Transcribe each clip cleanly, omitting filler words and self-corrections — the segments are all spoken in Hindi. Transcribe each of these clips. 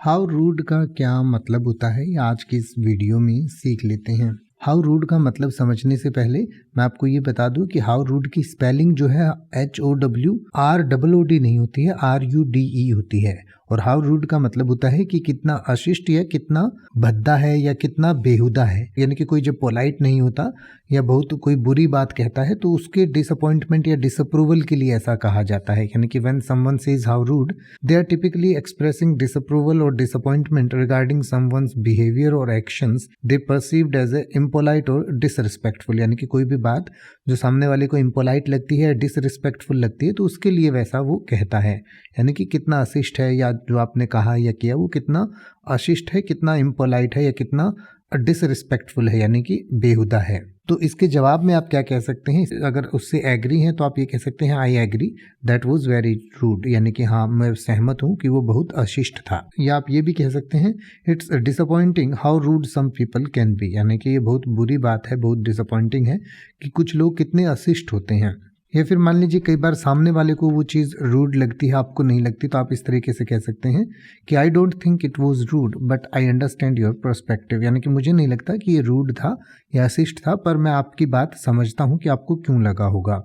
हाउ रूड का क्या मतलब होता है ये आज की इस वीडियो में सीख लेते हैं। हाउ रूड का मतलब समझने से पहले मैं आपको ये बता दूं कि हाउ रूड की स्पेलिंग जो है HOWROOD नहीं होती है, RUDE होती है। और हाउ रूड का मतलब होता है कि कितना अशिष्ट या कितना भद्दा है या कितना बेहुदा है। यानी कि कोई जब पोलाइट नहीं होता या बहुत कोई बुरी बात कहता है तो उसके डिसअपॉइंटमेंट या डिसअप्रूवल के लिए ऐसा कहा जाता है। यानी कि when someone says how rude, they are typically expressing disapproval or disappointment regarding someone's behavior or actions they perceived as a impolite or disrespectful। यानी कि कोई भी बात जो सामने वाले को impolite लगती है, disrespectful लगती है, तो उसके लिए वैसा वो कहता है। यानी कि कितना अशिष्ट है या जो आपने कहा या किया वो कितना अशिष्ट है, कितना impolite है या कितना डिसरिस्पेक्टफुल है, यानी कि बेहुदा है। तो इसके जवाब में आप क्या कह सकते हैं? अगर उससे एग्री हैं तो आप ये कह सकते हैं I agree that was very rude, यानी कि हाँ मैं सहमत हूँ कि वो बहुत अशिष्ट था। या आप ये भी कह सकते हैं it's disappointing how rude some people can be, यानी कि ये बहुत बुरी बात है, बहुत डिसअपॉइंटिंग है कि कुछ लोग कितने अशिष्ट होते हैं। या फिर मान लीजिए कई बार सामने वाले को वो चीज़ रूड लगती है, आपको नहीं लगती, तो आप इस तरीके से कह सकते हैं कि I don't think it was rude but I understand your perspective, यानी कि मुझे नहीं लगता कि ये रूड था या अशिष्ट था, पर मैं आपकी बात समझता हूँ कि आपको क्यों लगा होगा।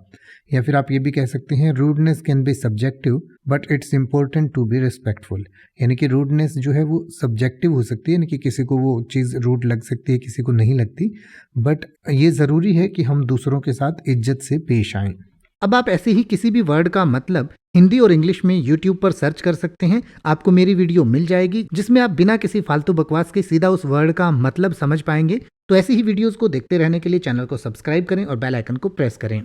या फिर आप ये भी कह सकते हैं rudeness can be subjective but it's important to be respectful, यानी कि रूडनेस जो है वो सब्जेक्टिव हो सकती है, यानी कि किसी को वो चीज़ रूड लग सकती है, किसी को नहीं लगती, बट ये ज़रूरी है कि हम दूसरों के साथ इज्जत से पेश आएँ। अब आप ऐसे ही किसी भी वर्ड का मतलब हिंदी और इंग्लिश में YouTube पर सर्च कर सकते हैं, आपको मेरी वीडियो मिल जाएगी जिसमें आप बिना किसी फालतू बकवास के सीधा उस वर्ड का मतलब समझ पाएंगे। तो ऐसी ही वीडियोस को देखते रहने के लिए चैनल को सब्सक्राइब करें और बेल आइकन को प्रेस करें।